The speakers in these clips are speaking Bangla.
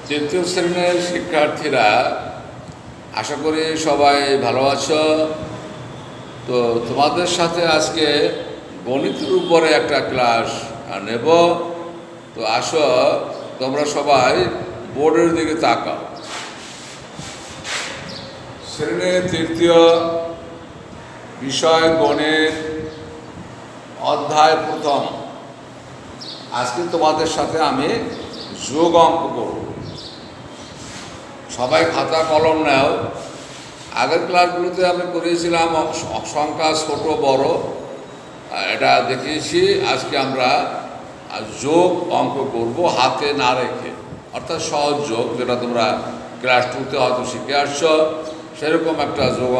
তৃতীয় শ্রেণীর শিক্ষার্থীরা, আশা করি সবাই ভালো আছো। তো তোমাদের সাথে আজকে গণিতের উপরে একটা ক্লাস নেব। তো আসো, তোমরা সবাই বোর্ডের দিকে তাকাও। শ্রেণীর তৃতীয়, বিষয় গণিত, অধ্যায় প্রথম। আজকে তোমাদের সাথে আমি যোগ অঙ্ক করব। সবাই খাতা কলম নাও। আগের ক্লাসগুলোতে আমি করিয়েছিলাম সংখ্যা ছোট বড়, এটা দেখিয়েছি। আজকে আমরা যোগ অঙ্ক করব হাতে না রেখে, অর্থাৎ সহজ যোগ, যেটা তোমরা ক্লাস 2তে হয়তো শিখে আসছো। সেরকম একটা যোগ,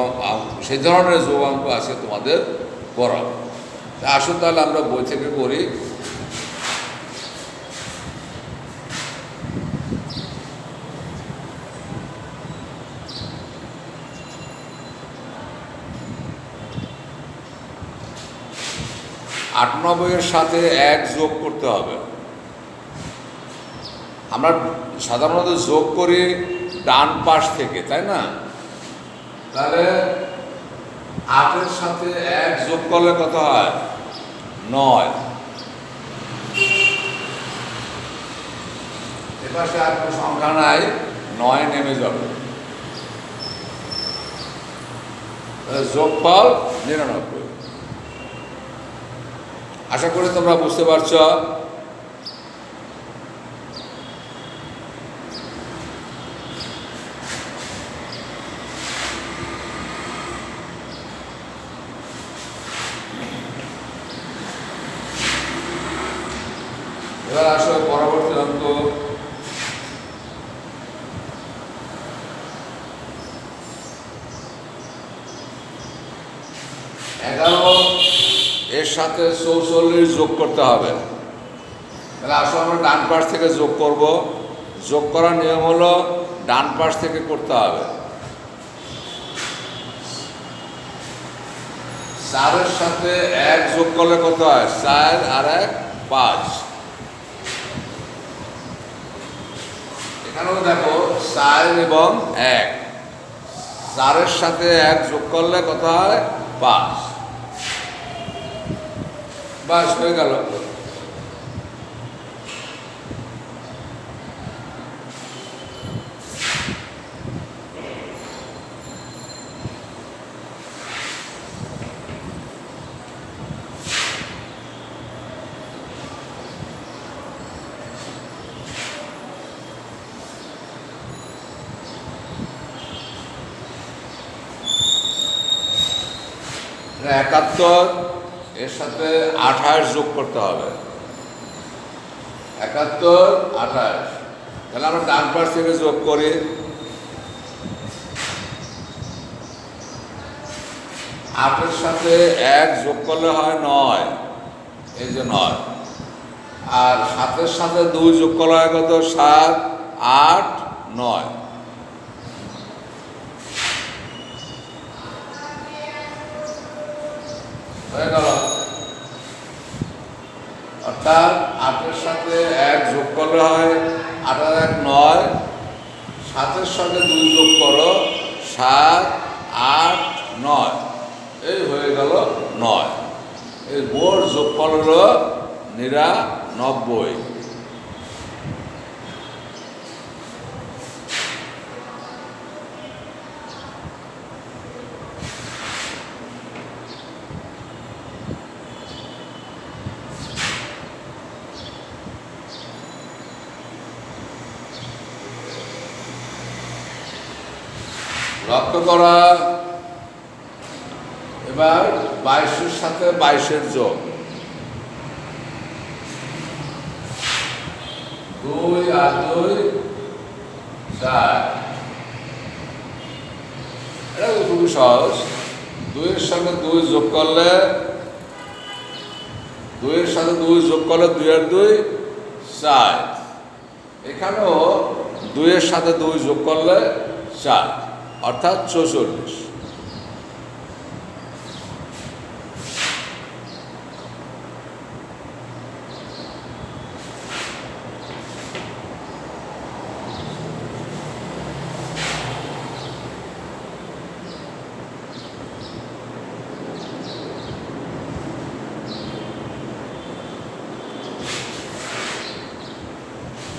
সেই ধরনের যোগ অঙ্ক আজকে তোমাদের করাবো। আসো তাহলে আমরা বই থেকে করি। আটানব্বইয়ের সাথে 1 যোগ করতে হবে। আমরা সাধারণত যোগ করি ডান পাশ থেকে, তাই না? তাহলে 8-এর সাথে 1 যোগ করলে কত হয়? 9। এপাশে আর কোনো সংখ্যা নাই, 9 নেমে যাবে। যোগফল 99। আশা করি তোমরা বুঝতে পারছ। এবার আসো পরবর্তী অঙ্ক। এর সাথে 44 যোগ করতে হবে। তাহলে আসলে আমরা ডান পাশ থেকে যোগ করব। যোগ করার নিয়ম হলো ডান পাশ থেকে করতে হবে। 4-এর সাথে 1 যোগ করলে কত হয়? 4 আর 1 5। এখানেও দেখো 4 এবং 1, 4-এর সাথে 1 যোগ করলে কত হয়? 5। বাস হয়ে গেল। এটা 71, এর সাথে 28 যোগ করতে হবে। 71, 28। তাহলে আমরা ডান পাশ থেকে যোগ করি। 8-এর সাথে 1 যোগ করলে হয় 9, এই যে 9। আর 7-এর সাথে 2 যোগ করলে হয় কত? 7, 8, 9। হয়ে গেল। অর্থাৎ 8-এর সাথে 1 যোগ করলে হয় 8 আর 1 9, 7-এর সাথে 2 যোগ করো 7, 8, 9, এই হয়ে গেল 9। এই মোট যোগফল হলো 99। লক্ষ্য করা, এবার 22-এর সাথে 22-এর যোগ। 2 আর 2 4। এটা খুবই সহজ। 2-এর সাথে 2 যোগ করলে, 2-এর সাথে 2 যোগ করলে 2 আর 2 4। এখানেও 2-এর সাথে 2 যোগ করলে 4, অর্থাৎ 44।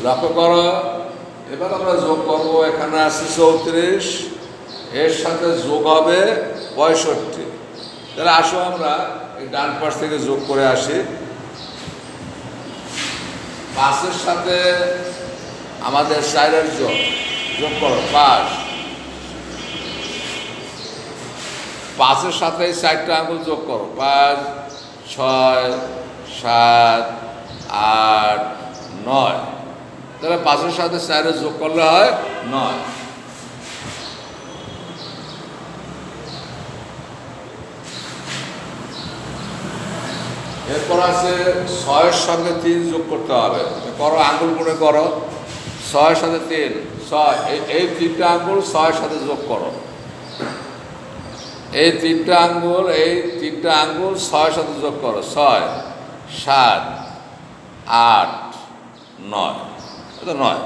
লক্ষ্য করো, এবার আমরা যোগ করব। এখানে আছে 34, এর সাথে যোগ হবে 65। তাহলে আসো আমরা এই ডান পাশ থেকে যোগ করে আসি। 5-এর সাথে আমাদের 4-এর যোগ করো 5। 5-এর সাথে 4টা আঙুল যোগ করো, 5, 6, 7, 8, 9। তাহলে 5-এর সাথে 4-এর যোগ করলে হয় 9। এরপর আছে 6-এর সঙ্গে 3 যোগ করতে হবে। করো, আঙুল গুণে করো। 6-এর সাথে 3, 6, এই 3টা আঙুল 6-এর সাথে যোগ করো। এই 3টা আঙুল 6-এর সাথে যোগ করো। 6, 7, 8, 9। এটা 9।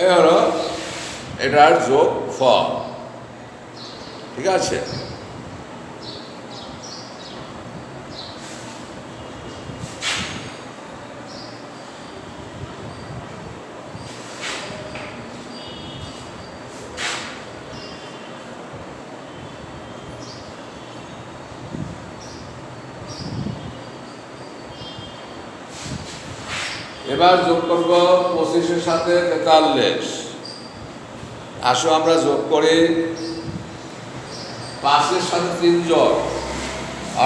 এই হলো এটার যোগ ফল। ঠিক আছে? এবার যোগ করব 25-এর সাথে 43। আসো আমরা যোগ করি। 5-এর সাথে 3 যোগ,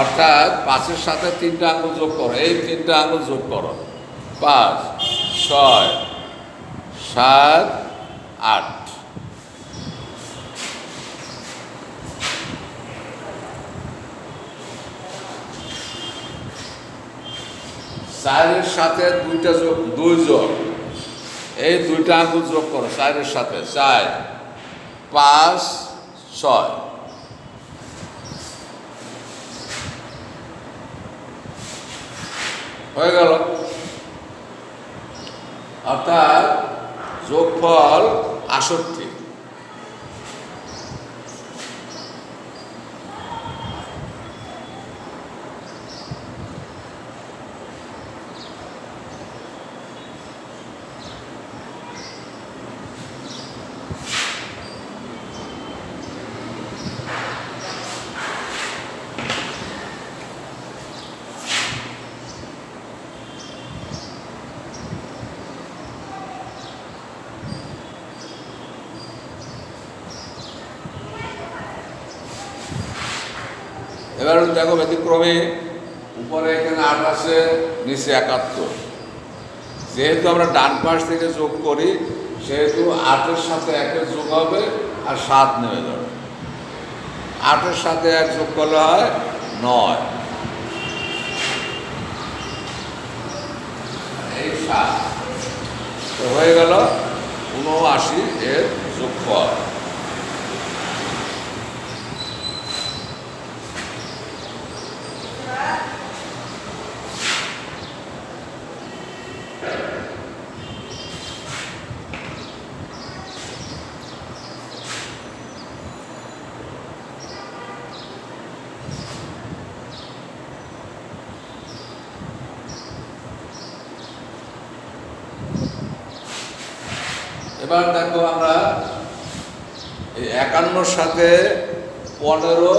অর্থাৎ 5-এর সাথে 3টা আঙুল যোগ করো। এই 3টা আঙুল যোগ করো। 5, 6, 7, 8। চারের সাথে 2 যোগ, এই 2টা আঙুল যোগ করো 4-এর সাথে। 4, 5, 6। হয়ে গেল। অর্থাৎ যোগফল 68। এবার দেখো ব্যতিক্রমে উপরে এখানে 8 আছে, নিচে 71। যেহেতু আমরা ডান পাশ থেকে যোগ করি, সেহেতু 8-এর সাথে 1-এর যোগ হবে আর 7 নেমে যাবে। 8-এর সাথে 1 যোগ করলে হয় 9। এই 7 তো হয়ে গেল 79 এর যোগফল। এবার দেখো আমরা এই 51-র সাথে 15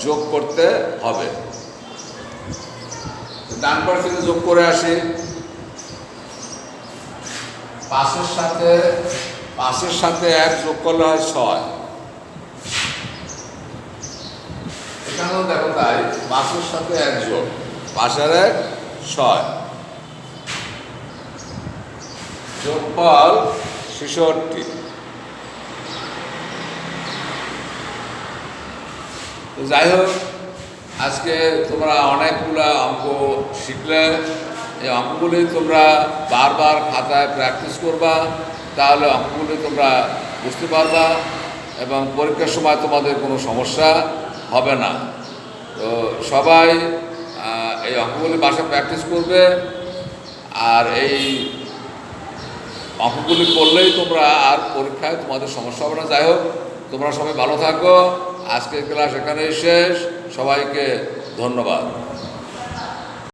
যোগ করতে হবে। ডান পাশ থেকে যোগ করে আসি। 5-এর সাথে 1 যোগ করলে হয় 6। এখানেও দেখো তাই, 5-এর সাথে 1 যোগ, 5 আর 1, 6। যোগফল 66। তো যাই হোক, আজকে তোমরা অনেকগুলো অঙ্ক শিখলে। এই অঙ্কগুলি তোমরা বারবার খাতায় প্র্যাকটিস করবা, তাহলে অঙ্কগুলি তোমরা বুঝতে পারবা এবং পরীক্ষার সময় তোমাদের কোনো সমস্যা হবে না। তো সবাই এই অঙ্কগুলি বাসায় প্র্যাকটিস করবে, আর এই অঙ্কগুলি করলেই তোমরা আর পরীক্ষায় তোমাদের সমস্যা হবে না। যাই হোক, তোমরা সবাই ভালো থাকো। আজকের ক্লাস এখানেই শেষ। সবাইকে ধন্যবাদ।